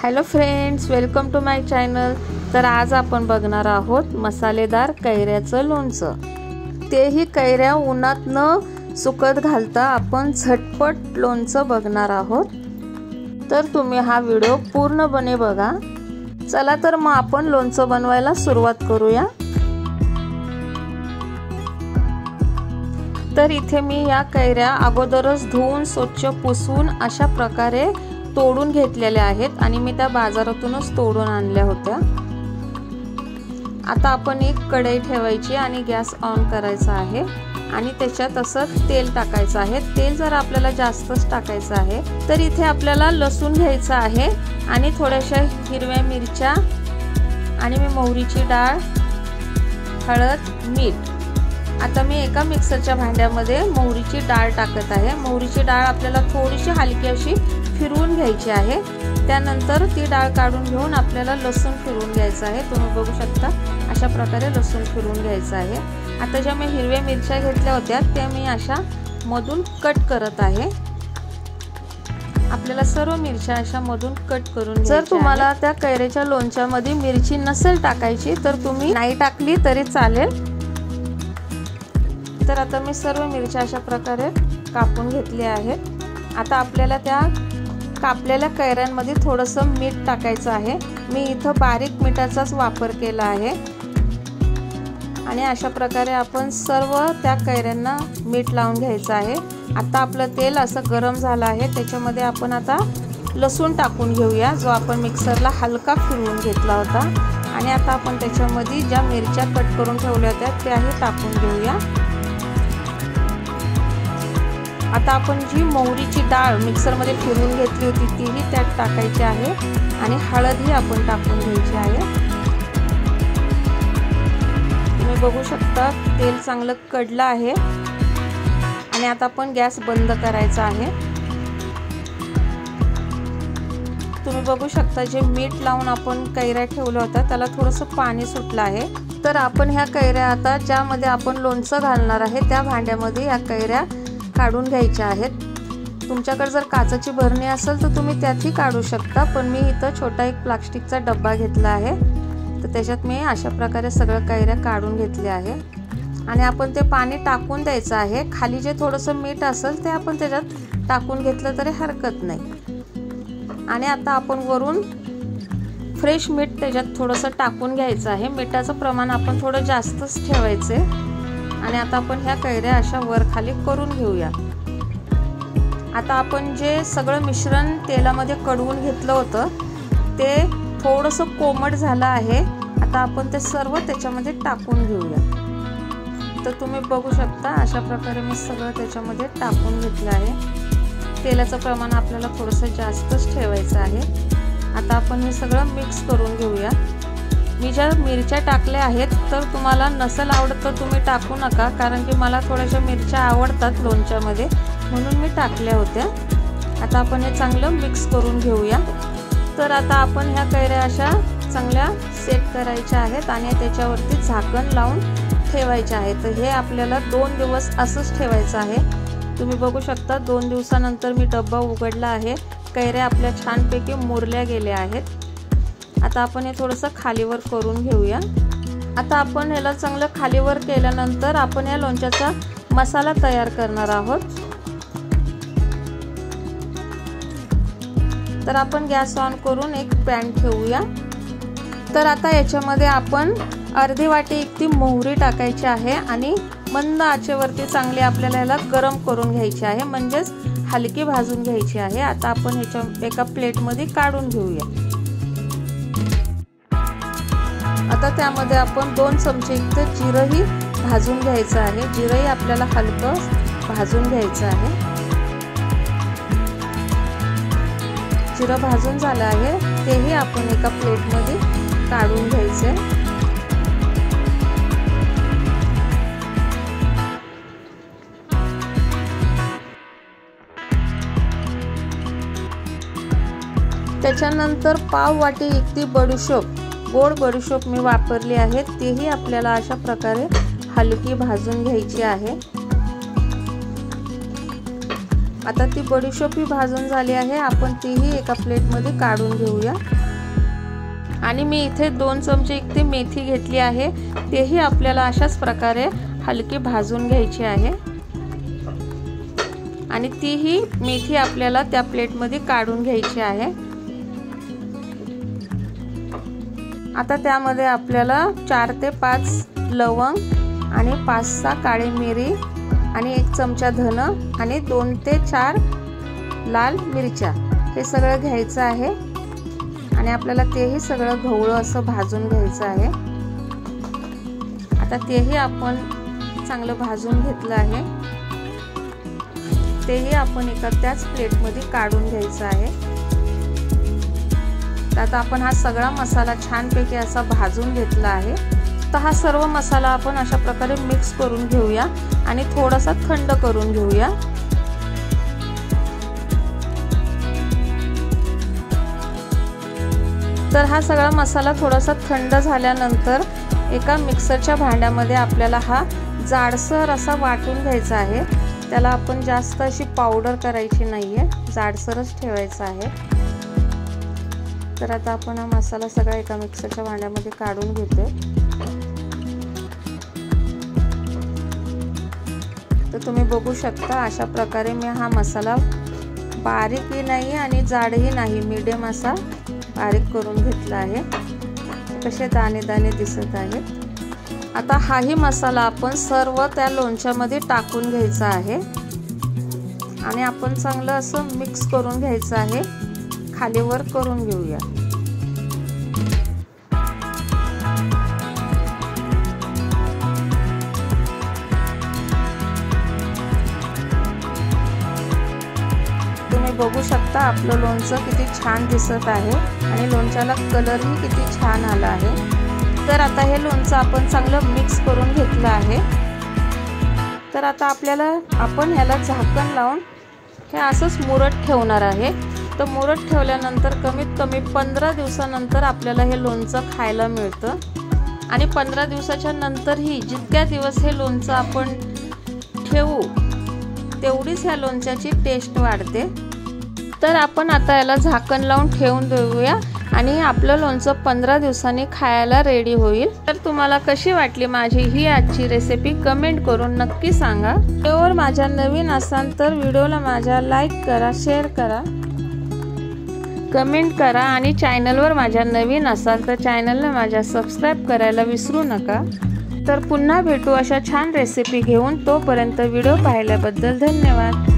Hello friends, welcome to my channel. तर आज आपण बघणार आहोत मसालेदार कैऱ्याचं लोणचं। तेही कैऱ्या उन्हात न सुकत घालता आपण झटपट लोणचं बघणार आहोत। तर तुम्ही हा व्हिडिओ पूर्णपणे बघा। चला तर मग आपण लोणचं बनवायला सुरुवात करूया। तर इथे मी या कैऱ्या अगोदरच धुवून स्वच्छ पुसून अशा प्रकारे तोडून घेतलेल्या आहेत आणि मी त्या बाजारातूनच तोडून आणल्या होत्या। आता आपण एक कढई ठेवायची आणि गॅस ऑन करायचा आहे आणि त्याच्यात असं तेल टाकायचं आहे। तेल जर आपल्याला जास्तच टाकायचं आहे तर इथे आपल्याला लसूण घ्यायचा आहे आणि थोड्याशा हिरव्या मिरच्या आणि मी मोहरीची डाळ, हळद, मीठ। आता मी एका मिक्सरच्या भांड्यामध्ये मोहरीची डाळ टाकत आहे। मोहरीची डाळ आपल्याला थोडीशी हलकी अशी फिरवून घ्यायची आहे। त्यानंतर ती डाळ काढून घेऊन आपल्याला लसूण फिरवून घ्यायचा आहे। तुम्ही बघू शकता अशा प्रकारे लसूण फिरवून घ्यायचा आहे। आता ज्या मी हिरव्या मिरच्या घेतल्या होत्या त्या मी अशा मधून कट करत आहे। आपल्याला सर्व मिरच्या अशा मधून कट करून घ्यायच्या। जर तुम्हाला त्या कैऱ्याच्या लोणच्यामध्ये मिरची नसेल टाकायची तर तुम्ही नाही टाकली तरी चालेल। तर आता मी सर्व मिरच्या अशा प्रकारे कापून घेतली आहेत। आता आपल्याला त्या कापलेल्या कैऱ्यांमध्ये थोडंसं मीठ टाकायचं आहे। मी इथं बारीक मिठाचाच वापर केला आहे आणि अशा प्रकारे आपण सर्व त्या कैऱ्यांना मीठ लावून घ्यायचं आहे। आता आपलं तेल असं गरम झालं आहे, त्याच्यामध्ये आपण आता लसूण टाकून घेऊया, जो आपण मिक्सरला हलका फिरवून घेतला होता। आणि आता आपण त्याच्यामध्ये ज्या मिरच्या कट करून ठेवल्या होत्या त्याही टाकून घेऊया। आता आपण जी मोहरीची डाळ मिक्सरमध्ये फिरवून घेतली होती तीही त्यात टाकायची आहे आणि हळदही आपण टाकून घ्यायची आहे। तुम्ही बघू शकता तेल चांगलं कडलं आहे आणि आता आपण गॅस बंद करायचा आहे। तुम्ही बघू शकता जे मीठ लावून आपण कैऱ्या ठेवल्या होत्या त्याला थोडंसं पाणी सुटलं आहे। तर आपण ह्या कैऱ्या आता ज्यामध्ये आपण लोणचं घालणार आहे त्या भांड्यामध्ये या कैऱ्या काढून घ्यायच्या आहेत। तुमच्याकडे जर काचेची भरणी असेल तर तुम्ही त्यातही काढू शकता, पण मी इथं छोटा एक प्लास्टिकचा डब्बा घेतला आहे तर त्याच्यात मी अशा प्रकारे सगळं कैऱ्या काढून घेतले आहे। आणि आपण ते पाणी टाकून द्यायचं आहे। खाली जे थोडंसं मीठ असेल ते आपण त्याच्यात टाकून घेतलं तरी हरकत नाही। आणि आता आपण वरून फ्रेश मीठ त्याच्यात थोडंसं टाकून घ्यायचं आहे। मिठाचं प्रमाण आपण थोडं जास्तच ठेवायचं आहे। आणि आता आपण ह्या कैऱ्या अशा वर खाली करून घेऊया। आता आपण जे सगळं मिश्रण तेलामध्ये कडवून घेतलं होतं ते थोडंसं कोमट झालं आहे। आता आपण ते सर्व त्याच्यामध्ये टाकून घेऊया। तर तुम्ही बघू शकता अशा प्रकारे मी सगळं त्याच्यामध्ये टाकून घेतलं आहे। तेलाचं प्रमाण आपल्याला थोडंसं जास्तच ठेवायचं आहे। आता आपण हे सगळं मिक्स करून घेऊया। मी ज्या मिरच्या टाकल्या आहेत तर तुम्हाला नसेल आवडत तर तुम्ही टाकू नका, कारण की मला थोड्याशा मिरच्या आवडतात लोणच्यामध्ये म्हणून मी टाकल्या होत्या। आता आपण हे चांगलं मिक्स करून घेऊया। तर आता आपण ह्या कैऱ्या अशा चांगल्या सेट करायच्या आहेत आणि त्याच्यावरती झाकण लावून ठेवायचे आहे। तर हे आपल्याला 2 दिवस असंच ठेवायचं आहे। तुम्ही बघू शकता 2 दिवसानंतर मी डब्बा उघडला आहे। कैऱ्या आपल्या छानपैकी मुरल्या गेल्या आहेत। आता आपण हे थोडंसं खालीवर करून घेऊया। आता आपण याला चांगलं खालीवर केल्यानंतर आपण या लोणच्याचा मसाला तयार करणार आहोत। तर आपण गॅस ऑन करून एक पॅन ठेवूया। तर आता याच्यामध्ये आपण अर्धी वाटी इतकी मोहरी टाकायची आहे आणि मंद आचेवरती चांगली आपल्याला याला गरम करून घ्यायची आहे, म्हणजेच हलकी भाजून घ्यायची आहे। आता आपण ह्याच्या एका प्लेटमध्ये काढून घेऊया। आता त्यामध्ये आपण 2 चमचे इतकं जिरंही भाजून घ्यायचं आहे। जिरंही आपल्याला हलकं भाजून घ्यायचं आहे। जिरं भाजून झालं आहे तेही आपण एका प्लेटमध्ये काढून घ्यायचे। त्याच्यानंतर पाव वाटी इतकी बडीशोप, गोड बडीशोप मी वापरली आहे, तेही आपल्याला अशा प्रकारे हलकी भाजून घ्यायची आहे। आता ती बडीशोपी भाजून झाली आहे, आपण तीही एका प्लेटमध्ये काढून घेऊया। आणि मी इथे 2 चमचे इतकी मेथी घेतली आहे, तेही आपल्याला अशाच प्रकारे हलकी भाजून घ्यायची आहे आणि तीही मेथी आपल्याला त्या प्लेटमध्ये काढून घ्यायची आहे। आता त्यामध्ये आपल्याला 4 ते 5 लवंग आणि 5-6 काळी मिरी आणि 1 चमचा धन आणि 2 ते 4 लाल मिरच्या हे सगळं घ्यायचं आहे आणि आपल्याला तेही सगळं गव्हळं असं भाजून घ्यायचं आहे। आता तेही आपण चांगलं भाजून घेतलं आहे, तेही आपण एका त्याच प्लेटमध्ये काढून घ्यायचं आहे। आता आपण हा सगळा मसाला छानपैकी असा भाजून घेतला आहे। तर हा सर्व मसाला आपण अशा प्रकारे मिक्स करून घेऊया आणि थोडासा थंड करून घेऊया। तर हा सगळा मसाला थोडासा थंड झाल्यानंतर एका मिक्सरच्या भांड्यामध्ये आपल्याला हा जाडसर असा वाटून घ्यायचा आहे। त्याला आपण जास्त अशी पावडर करायची नाहीये, जाडसरच ठेवायचा आहे। तर आता आपण हा मसाला सगळा एका मिक्सरच्या भांड्यामध्ये काढून घेतोय। तर तुम्ही बघू शकता अशा प्रकारे मी हा मसाला बारीकही नाही आणि जाडही नाही, मीडियम असा बारीक करून घेतला आहे। कसे दाणे दाणे दिसत आहेत। आता हाही मसाला आपण सर्व त्या लोणच्यामध्ये टाकून घ्यायचा आहे आणि आपण चांगलं असं मिक्स करून घ्यायचं आहे, खाली वर करून घेऊया। तुम्ही बघू शकता आपलं लोणचं किती छान दिसत आहे आणि लोणच्याला कलरही किती छान आला आहे। तर आता हे लोणचं आपण चांगलं मिक्स करून घेतलं आहे। तर आता आपण ह्याला झाकण लावून हे असंच मुरत ठेवणार आहे। तर मुरत ठेवल्यानंतर कमीत कमी 15 दिवसानंतर आपल्याला हे लोणचं खायला मिळतं आणि 15 दिवसाच्या नंतरही जितक्या दिवस हे लोणचं आपण ठेवू तेवढीच ह्या लोणच्याची टेस्ट वाढते। तर आपण आता याला झाकण लावून ठेवून देऊया आणि आपलं लोणचं 15 दिवसांनी खायला रेडी होईल। तर तुम्हाला कशी वाटली माझी ही आजची रेसिपी कमेंट करून नक्की सांगा। व्हिडिओवर माझ्या नवीन असाल तर व्हिडिओला माझ्या लाईक करा, शेअर करा, कमेंट करा आणि चॅनलवर माझ्या नवीन असाल तर चॅनलला माझ्या सबस्क्राईब करायला विसरू नका। तर पुन्हा भेटू अशा छान रेसिपी घेऊन, तोपर्यंत व्हिडिओ पाहिल्याबद्दल धन्यवाद।